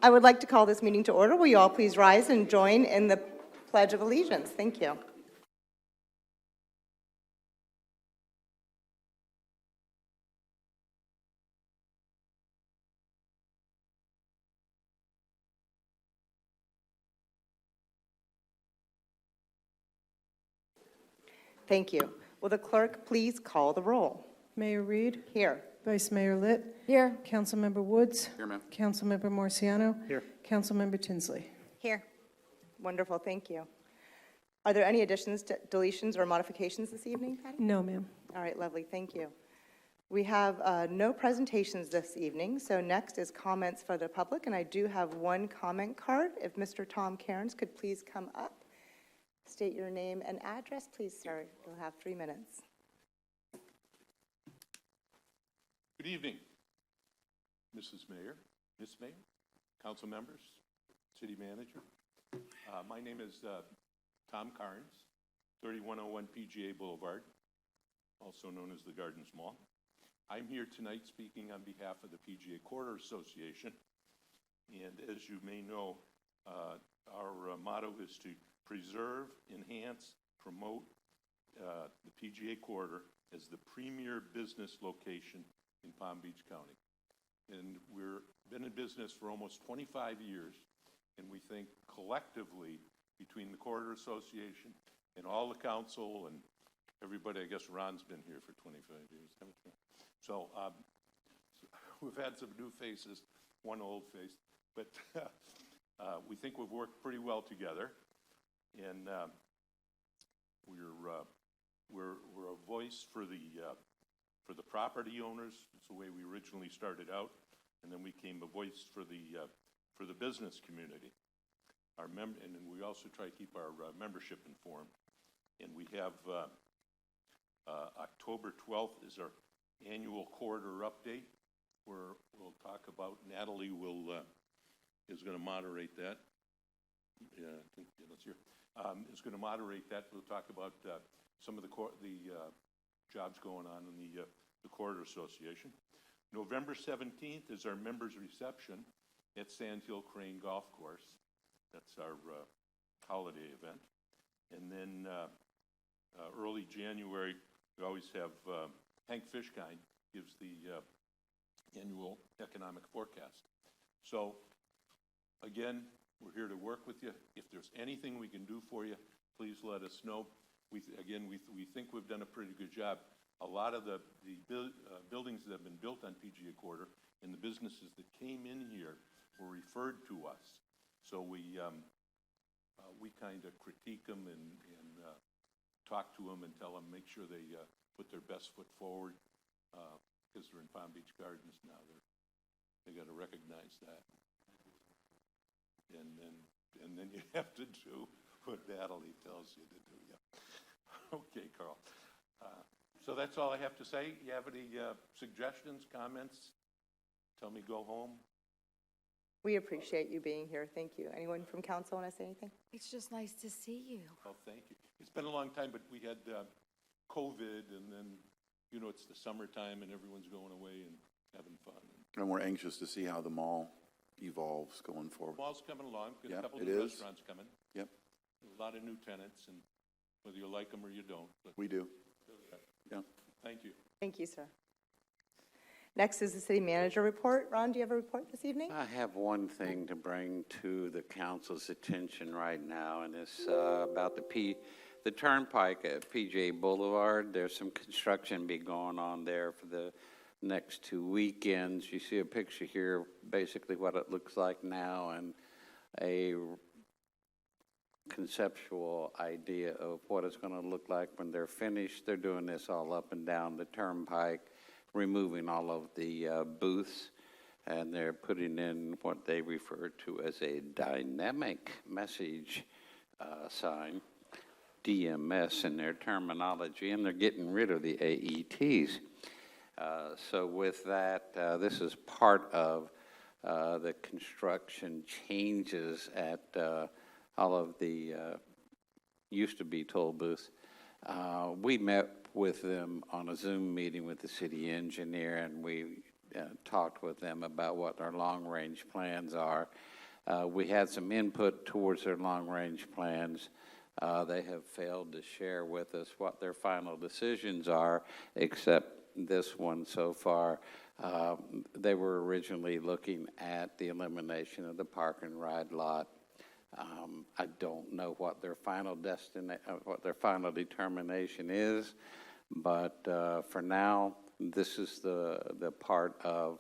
I would like to call this meeting to order. Will you all please rise and join in the Pledge of Allegiance? Thank you. Thank you. Will the clerk please call the roll? Mayor Reed, Here. Vice Mayor Litt, Here. Councilmember Woods, Here, ma'am. Councilmember Marciano, Here. Councilmember Tinsley. Here. Wonderful, thank you. Are there any additions, deletions, or modifications this evening, Patty? No, ma'am. All right, lovely, thank you. We have no presentations this evening, so next is comments for the public, and I do have one comment card. If Mr. Tom Cairns could please come up, state your name and address, please, sir. You'll have 3 minutes. Good evening, Mrs. Mayor, Ms. Mayor, council members, city manager. My name is Tom Cairns, 3101 PGA Boulevard, also known as the Gardens Mall. I'm here tonight speaking on behalf of the PGA Quarter Association. And as you may know, our motto is to preserve, enhance, promote the PGA Quarter as the premier business location in Palm Beach County. And we've been in business for almost 25 years, and we think collectively between the Quarter Association and all the council and everybody, I guess Ron's been here for 25 years, haven't you? So we've had some new faces, one old face, but we think we've worked pretty well together, and we're a voice for the property owners. It's the way we originally started out, and then we became a voice for the business community. And then we also try to keep our membership informed. And we have October 12th is our annual quarter update, where we'll talk about, Natalie is going to moderate that. Yeah, I think that's here. Is going to moderate that. We'll talk about some of the jobs going on in the Quarter Association. November 17th is our members' reception at Sand Hill Crane Golf Course. That's our holiday event. And then early January, we always have Hank Fishkind gives the annual economic forecast. So again, we're here to work with you. If there's anything we can do for you, please let us know. We think we've done a pretty good job. A lot of the buildings that have been built on PGA Quarter and the businesses that came in here were referred to us. So we kind of critique them and talk to them and tell them, make sure they put their best foot forward, because they're in Palm Beach Gardens now. They got to recognize that. And then you have to do what Natalie tells you to do. Yeah. Okay, Carl. So that's all I have to say. You have any suggestions, comments? Tell me go home. We appreciate you being here. Thank you. Anyone from council want to say anything? It's just nice to see you. Well, thank you. It's been a long time, but we had COVID, and then, you know, it's the summertime, and everyone's going away and having fun. And we're anxious to see how the mall evolves going forward. The mall's coming along. Got Yep, a couple it new is. restaurants coming. Yep, A lot of new tenants, and whether you like them or you don't. But we do. Yeah. thank you. Thank you, sir. Next is the city manager report. Ron, do you have a report this evening? I have one thing to bring to the council's attention right now, and it's about the turnpike at PJ Boulevard. There's some construction be going on there for the next 2 weekends. You see a picture here, basically what it looks like now, and a conceptual idea of what it's going to look like when they're finished. They're doing this all up and down the turnpike, removing all of the booths, and they're putting in what they refer to as a dynamic message sign, DMS in their terminology, and they're getting rid of the AETs. So with that, this is part of the construction changes at all of the used to be toll booths. We met with them on a Zoom meeting with the city engineer, and we talked with them about what their long-range plans are. We had some input towards their long-range plans. They have failed to share with us what their final decisions are, except this one so far. They were originally looking at the elimination of the park and ride lot. I don't know what their final determination is, but for now, this is the part of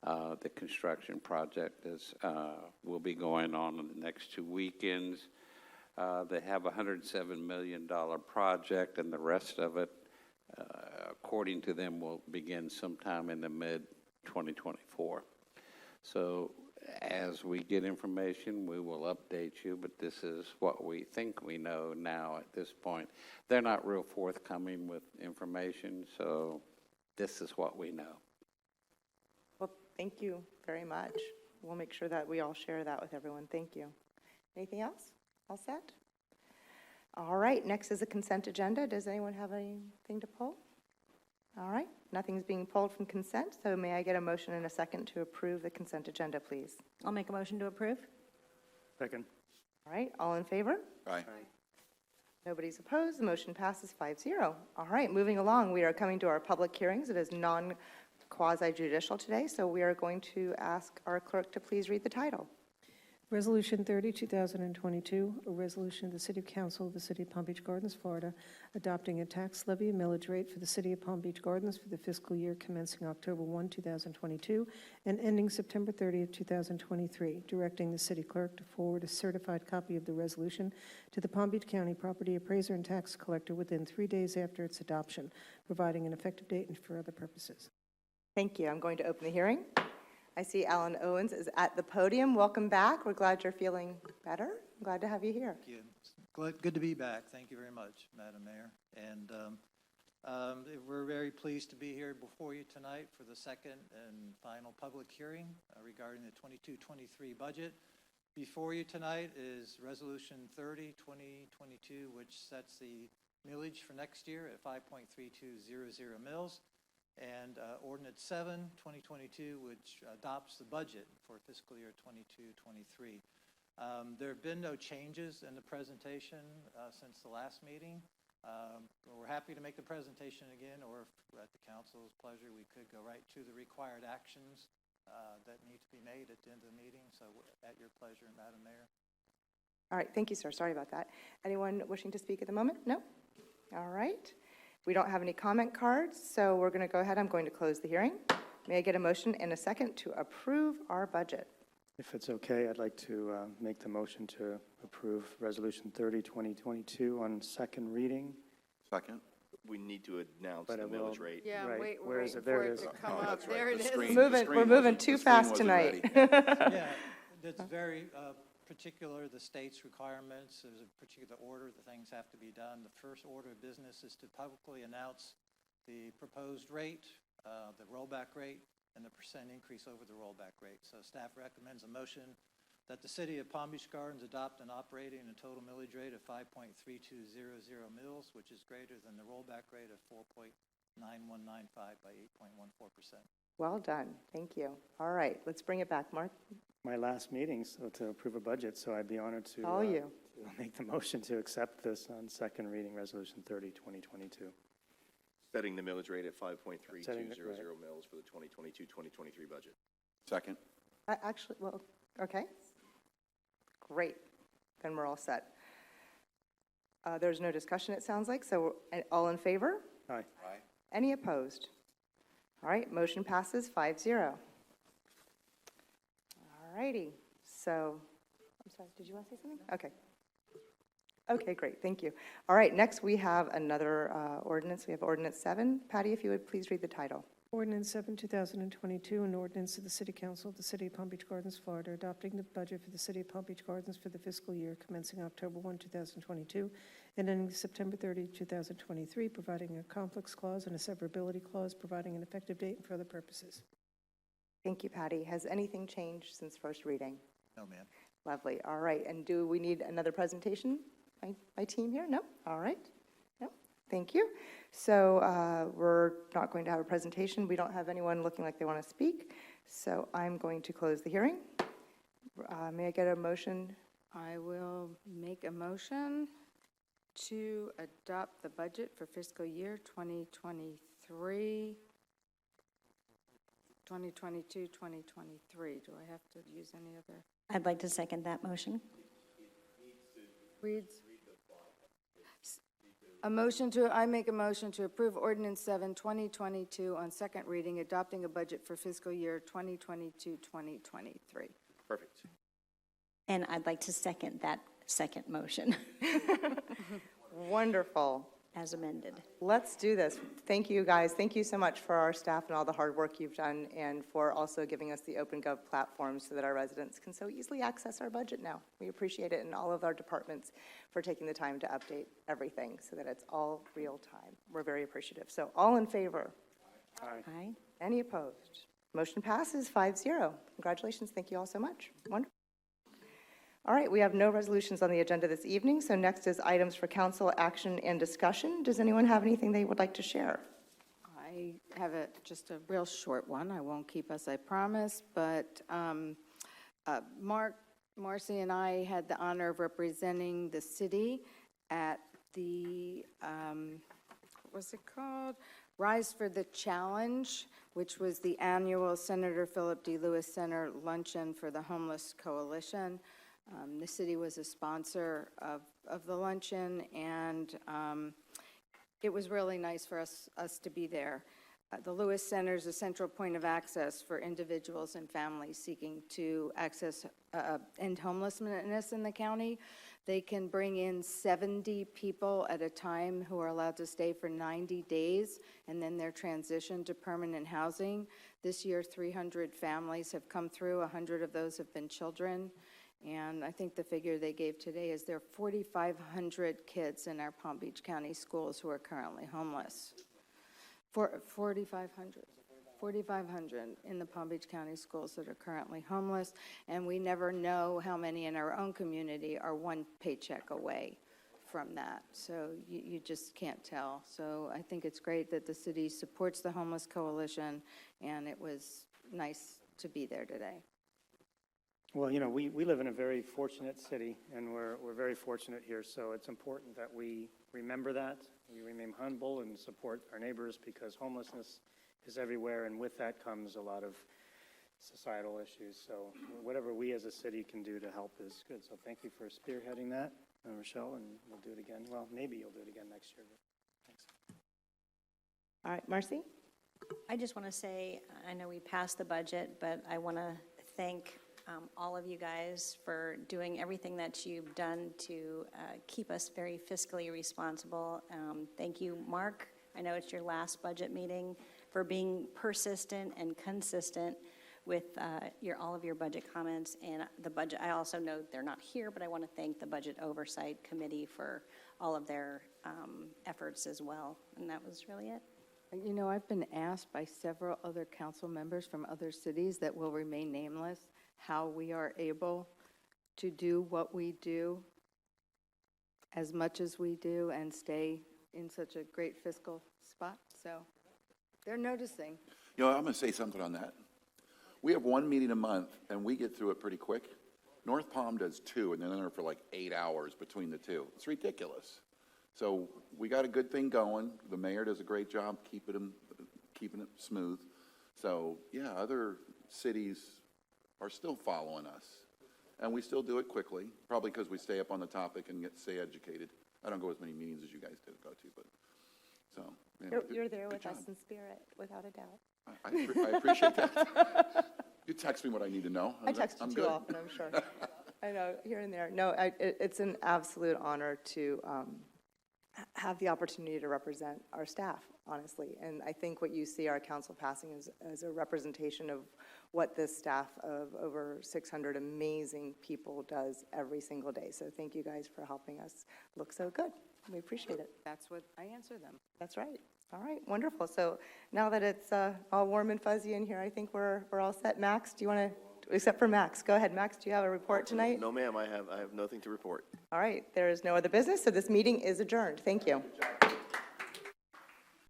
the construction project that will be going on in the next 2 weekends. They have a $107 million project, and the rest of it, according to them, will begin sometime in the mid-2024. So as we get information, we will update you, but this is what we think we know now at this point. They're not real forthcoming with information, so this is what we know. Well, thank you very much. We'll make sure that we all share that with everyone. Thank you. Anything else? All set? All right, next is a consent agenda. Does anyone have anything to pull? All right, nothing's being pulled from consent, so may I get a motion and a second to approve the consent agenda, please? I'll make a motion to approve. Second. All right, all in favor? Aye. Nobody's opposed. The motion passes 5-0. All right, moving along, we are coming to our public hearings. It is non-quasi-judicial today, so we are going to ask our clerk to please read the title. Resolution 30, 2022, a resolution of the City Council of the City of Palm Beach Gardens, Florida, adopting a tax levy and millage rate for the City of Palm Beach Gardens for the fiscal year commencing October 1, 2022, and ending September 30, 2023, directing the city clerk to forward a certified copy of the resolution to the Palm Beach County Property Appraiser and Tax Collector within 3 days after its adoption, providing an effective date and for other purposes. Thank you. I'm going to open the hearing. I see Alan Owens is at the podium. Welcome back. We're glad you're feeling better. I'm glad to have you here. Thank you. Good to be back. Thank you very much, Madam Mayor. And we're very pleased to be here before you tonight for the second and final public hearing regarding the 22-23 budget. Before you tonight is Resolution 30, 2022, which sets the millage for next year at 5.3200 mils. And Ordinance 7, 2022, which adopts the budget for fiscal year 22-23. There have been no changes in the presentation since the last meeting. We're happy to make the presentation again, or if at the council's pleasure, we could go right to the required actions that need to be made at the end of the meeting. So at your pleasure, Madam Mayor. All right, thank you, sir. Sorry about that. Anyone wishing to speak at the moment? No? All right. We don't have any comment cards, so we're going to go ahead. I'm going to close the hearing. May I get a motion and a second to approve our budget? If it's okay, I'd like to make the motion to approve Resolution 30, 2022 on second reading. Second? We need to announce But the I will- millage rate. Yeah, Right. wait, Where we're is waiting it? There for it it is. to come Oh, up. that's right. There it The is. screen- We're the screen moving wasn't- too the screen fast wasn't tonight. ready. Yeah, that's very particular, the state's requirements. There's a particular order that things have to be done. The first order of business is to publicly announce the proposed rate, the rollback rate, and the percent increase over the rollback rate. So staff recommends a motion that the City of Palm Beach Gardens adopt an operating and total millage rate of 5.3200 mils, which is greater than the rollback rate of 4.9195 by 8.14%. Well done. Thank you. All right, let's bring it back, Mark. My last meeting so to approve a budget, so I'd be honored to, All you. to make the motion to accept this on second reading, Resolution 30, 2022. Setting the millage rate at 5.3200 Setting it, right. mils for the 2022-2023 budget. Second? Actually, well, okay. Great. Then we're all set. There's no discussion, it sounds like, so all in favor? Aye. Aye. Any opposed? All right, motion passes 5-0. All righty, so, I'm sorry, did you want to say something? Okay. Okay, great, thank you. All right, next we have another ordinance. We have Ordinance 7. Patty, if you would please read the title. Ordinance 7, 2022, an ordinance of the City Council of the City of Palm Beach Gardens, Florida, adopting the budget for the City of Palm Beach Gardens for the fiscal year commencing October 1, 2022, and ending September 30, 2023, providing a conflicts clause and a severability clause, providing an effective date and for other purposes. Thank you, Patty. Has anything changed since first reading? No, ma'am. Lovely, all right. And do we need another presentation? My team here? No? All right. No? thank you. So we're not going to have a presentation. We don't have anyone looking like they want to speak. So I'm going to close the hearing. May I get a motion? I will make a motion to adopt the budget for fiscal year 2023, 2022, 2023. Do I have to use any other? I'd like to second that motion. Reads. I make a motion to approve Ordinance 7, 2022 on second reading, adopting a budget for fiscal year 2022, 2023. Perfect. And I'd like to second that second motion Wonderful. as amended. Let's do this. Thank you, guys. Thank you so much for our staff and all the hard work you've done, and for also giving us the OpenGov platform so that our residents can so easily access our budget now. We appreciate it, and all of our departments for taking the time to update everything so that it's all real time. We're very appreciative. So all in favor? Aye. Any opposed? Motion passes 5-0. Congratulations. Thank you all so much. Wonderful. All right, we have no resolutions on the agenda this evening, so next is items for council action and discussion. Does anyone have anything they would like to share? I have just a real short one. I won't keep us, I promise, but Marcy and I had the honor of representing the city at the, what was it called? Rise for the Challenge, which was the annual Senator Philip D. Lewis Center Luncheon for the Homeless Coalition. The city was a sponsor of the luncheon, and it was really nice for us to be there. The Lewis Center is a central point of access for individuals and families seeking to end homelessness in the county. They can bring in 70 people at a time who are allowed to stay for 90 days, and then they're transitioned to permanent housing. This year, 300 families have come through. 100 of those have been children. And I think the figure they gave today is there are 4,500 kids in our Palm Beach County schools who are currently homeless. 4,500 in the Palm Beach County schools that are currently homeless, and we never know how many in our own community are one paycheck away from that. So you just can't tell. So I think it's great that the city supports the Homeless Coalition, and it was nice to be there today. Well, you know, we live in a very fortunate city, and we're very fortunate here, so it's important that we remember that. We remain humble and support our neighbors, because homelessness is everywhere, and with that comes a lot of societal issues. So whatever we as a city can do to help is good. So thank you for spearheading that, Rochelle, and we'll do it again. Well, maybe you'll do it again next year, but thanks. All right, Marcy? I just want to say, I know we passed the budget, but I want to thank all of you guys for doing everything that you've done to keep us very fiscally responsible. Thank you, Mark. I know it's your last budget meeting, for being persistent and consistent with all of your budget comments and the budget. I also know they're not here, but I want to thank the Budget Oversight Committee for all of their efforts as well. And that was really it. You know, I've been asked by several other council members from other cities that will remain nameless how we are able to do what we do as much as we do and stay in such a great fiscal spot. So they're noticing. You know, I'm going to say something on that. We have one meeting a month, and we get through it pretty quick. North Palm does 2, and then they're there for like 8 hours between the two. It's ridiculous. So we got a good thing going. The mayor does a great job keeping it smooth. So, yeah, other cities are still following us, and we still do it quickly, probably because we stay up on the topic and stay educated. I don't go as many meetings as you guys do go to, but so. Yeah, You're there good with us job. in spirit, without a doubt. I appreciate that. You text me what I need to know. I text you I'm too good. often, I'm sure. I know, here and there. No, it's an absolute honor to have the opportunity to represent our staff, honestly. And I think what you see our council passing is a representation of what this staff of over 600 amazing people does every single day. So thank you guys for helping us look so good. We appreciate it. That's what I answer them. That's right. All right, wonderful. So now that it's all warm and fuzzy in here, I think we're all set. Max, do you want to, except for Max, go ahead. Max, do you have a report tonight? No, ma'am, I have nothing to report. All right, there is no other business, so this meeting is adjourned. Thank you.